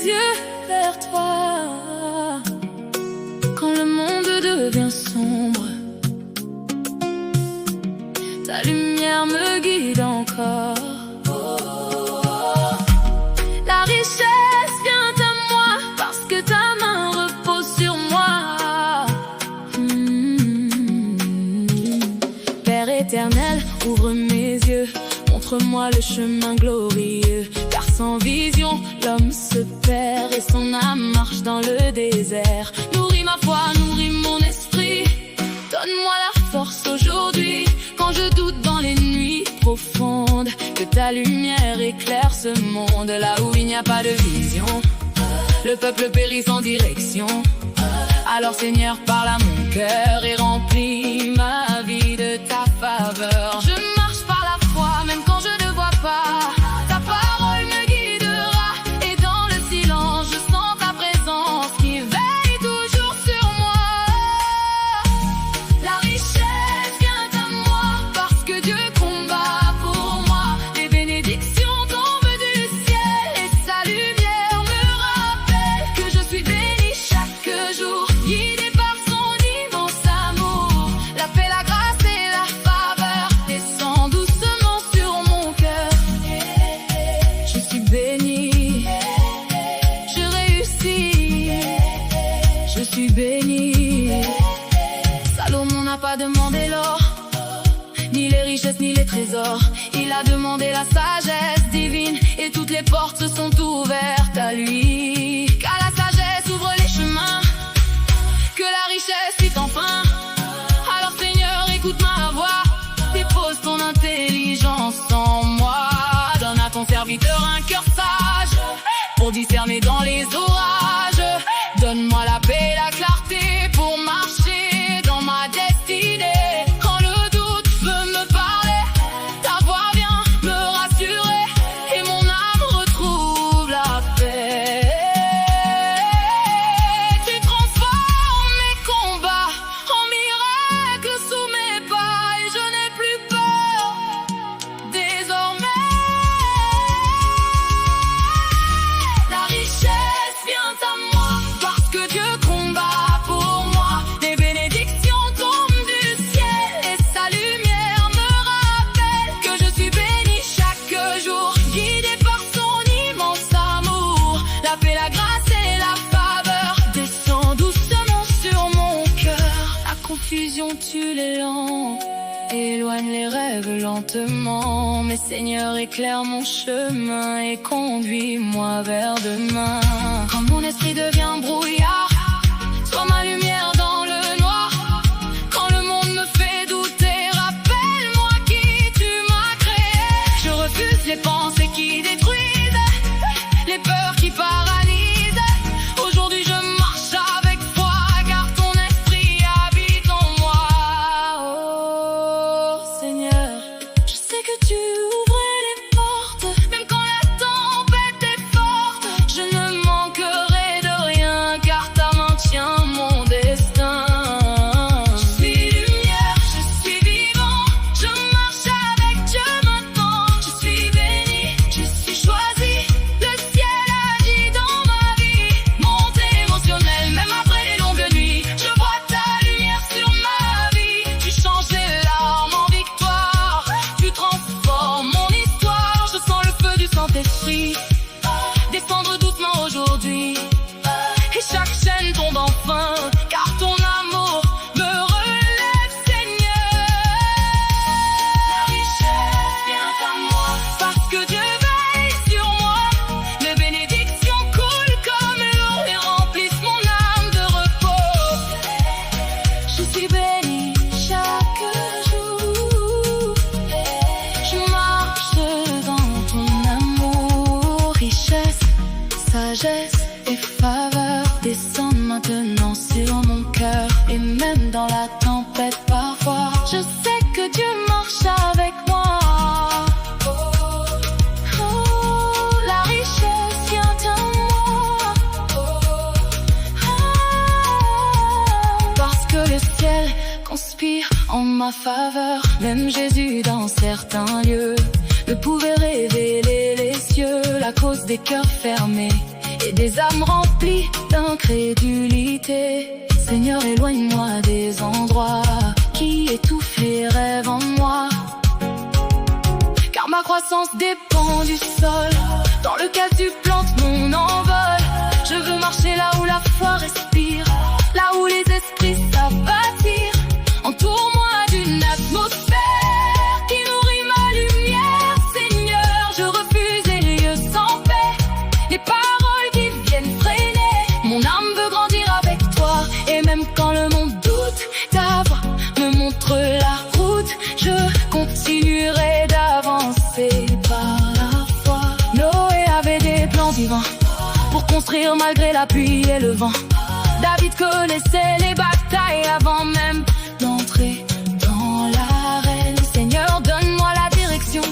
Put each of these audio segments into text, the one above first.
yeux vers toi. Quand le monde devient sombre, ta lumière me guide encore. La richesse vient à moi parce que ta main repose sur moi. Père éternel, ouvre mes yeux, montre-moi le chemin glorieux. Car sans vision, l'homme se perd et son âme marche dans le désert. Nourris ma foi, nourris mon esprit, donne-moi la force aujourd'hui. Quand je doute dans les nuits profondes, que ta lumière éclaire ce monde. Là où il n'y a pas de vision, le peuple périt sans direction. Alors Seigneur, parle à mon cœur et remplis ma vie de ta faveur. Je marche par la foi, même quand je ne vois pas. Ta parole me guidera, et dans le silence, je sens ta présence qui veille toujours sur moi. La richesse vient à moi parce que Dieu combat pour moi. Les bénédictions tombent du ciel et sa lumière me rappelle que je suis béni chaque jour, guidé par son immense amour. La paix, la grâce et la faveur descendent doucement sur mon cœur. Je suis béni, je réussis, je suis béni. Salomon n'a pas demandé l'or, ni les richesses, ni les trésors. Il a demandé la sagesse divine, et toutes les portes se sont ouvertes à lui. Car la sagesse ouvre les chemins que la richesse fit enfin. Alors Seigneur, écoute ma voix, dépose ton intelligence en moi. Donne à ton serviteur un cœur sage pour discerner dans les orages. Donne-moi la paix et la clarté pour marcher dans ma destinée. Quand le doute veut me parler, ta voix vient me rassurer et mon âme retrouve la paix. Tu transformes mes combats en miracles sous mes pas et je n'ai plus peur désormais. La richesse vient à moi parce que Dieu combat pour moi. Des bénédictions tombent du ciel et sa lumière me rappelle que je suis béni chaque jour, guidé par son immense amour. La paix, la grâce et la faveur descendent doucement sur mon cœur. La confusion tue l'élan, éloigne les rêves lentement. Mais Seigneur, éclaire mon chemin et conduis-moi vers demain. Quand mon esprit devient brouillard, sois ma lumière dans le noir. Quand le monde me fait douter, rappelle-moi qui tu m'as créé. Je refuse les pensées qui détruisent, les peurs qui paralysent. Aujourd'hui je marche avec foi, car ton esprit habite en moi. Oh Seigneur, je sais que tu ouvrais les portes, même quand la tempête est forte. Je ne manquerai de rien, car ta main tient mon destin. Je suis lumière, je suis vivant, je marche avec Dieu maintenant. Je suis béni, je suis choisi, le ciel agit dans ma vie. Montée émotionnelle, même après les longues nuits, je vois ta lumière sur ma vie. Tu changes les larmes en victoire, tu transformes mon histoire. Je sens le feu du Saint-Esprit descendre doucement aujourd'hui, et chaque chaîne tombe enfin, car ton amour me relève, Seigneur. La richesse vient à moi parce que Dieu veille sur moi. Les bénédictions coulent comme l'eau et remplissent mon âme de repos. Je suis béni chaque jour, je marche dans ton amour. Richesse, sagesse et faveur descendent maintenant sur mon cœur. Et même dans la tempête parfois, je sais que Dieu marche avec moi. Oh, la richesse vient à moi parce que le ciel conspire en ma faveur. Même Jésus dans certains lieux ne pouvait révéler les cieux. La cause des cœurs fermés et des âmes remplies d'incrédulité. Seigneur, éloigne-moi des endroits qui étouffent les rêves en moi, car ma croissance dépend du sol dans lequel tu plantes mon envol. Je veux marcher là où la foi respire, là où les esprits savent bâtir. Entoure-moi d'une atmosphère qui nourrit ma lumière. Seigneur, je refuse les lieux sans paix, les paroles qui viennent freiner. Mon âme veut grandir avec toi, et même quand le monde doute, ta voix me montre la route. Je continuerai d'avancer par la foi. Noé avait des plans divins pour construire malgré la pluie et le vent. David connaissait les batailles avant même d'entrer dans l'arène. Seigneur, donne-moi la direction,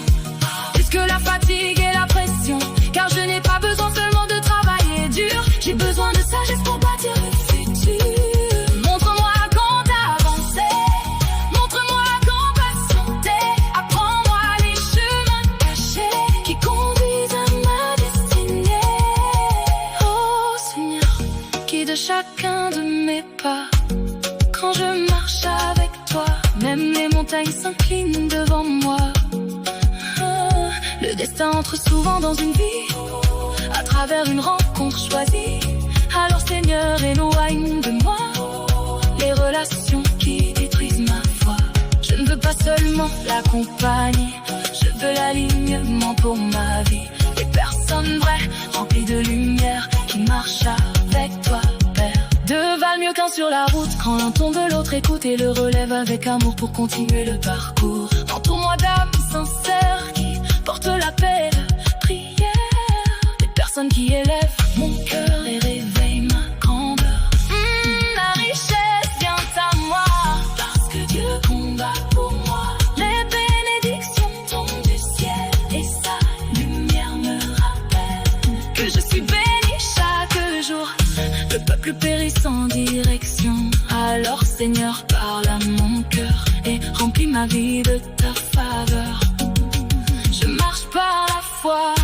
plus que la fatigue et la pression, car je n'ai pas besoin seulement de travailler dur, j'ai besoin de sagesse pour bâtir le futur. Montre-moi quand avancer, montre-moi quand patienter, apprends-moi les chemins cachés qui conduisent à ma destinée. Oh Seigneur, guide chacun de mes pas quand je marche avec toi. Même les montagnes s'inclinent devant moi. Le destin entre souvent dans une vie à travers une rencontre choisie. Alors Seigneur, éloigne de moi les relations qui détruisent ma foi. Je ne veux pas seulement la compagnie, je veux l'alignement pour ma vie. Des personnes vraies, remplies de lumière, qui marchent avec toi, Père. Deux valent mieux qu'un sur la route, quand l'un tombe l'autre écoute et le relève avec amour pour continuer le parcours. Entoure-moi d'âmes sincères qui portent la paix, la prière. Des personnes qui élèvent mon cœur et réveillent ma grandeur. La richesse vient à moi, parce que Dieu combat pour moi. Les bénédictions tombent du ciel, et sa lumière me rappelle que je suis béni chaque jour. Le peuple périt sans direction. Alors Seigneur, parle à mon cœur et remplis ma vie de ta faveur. Je marche par la foi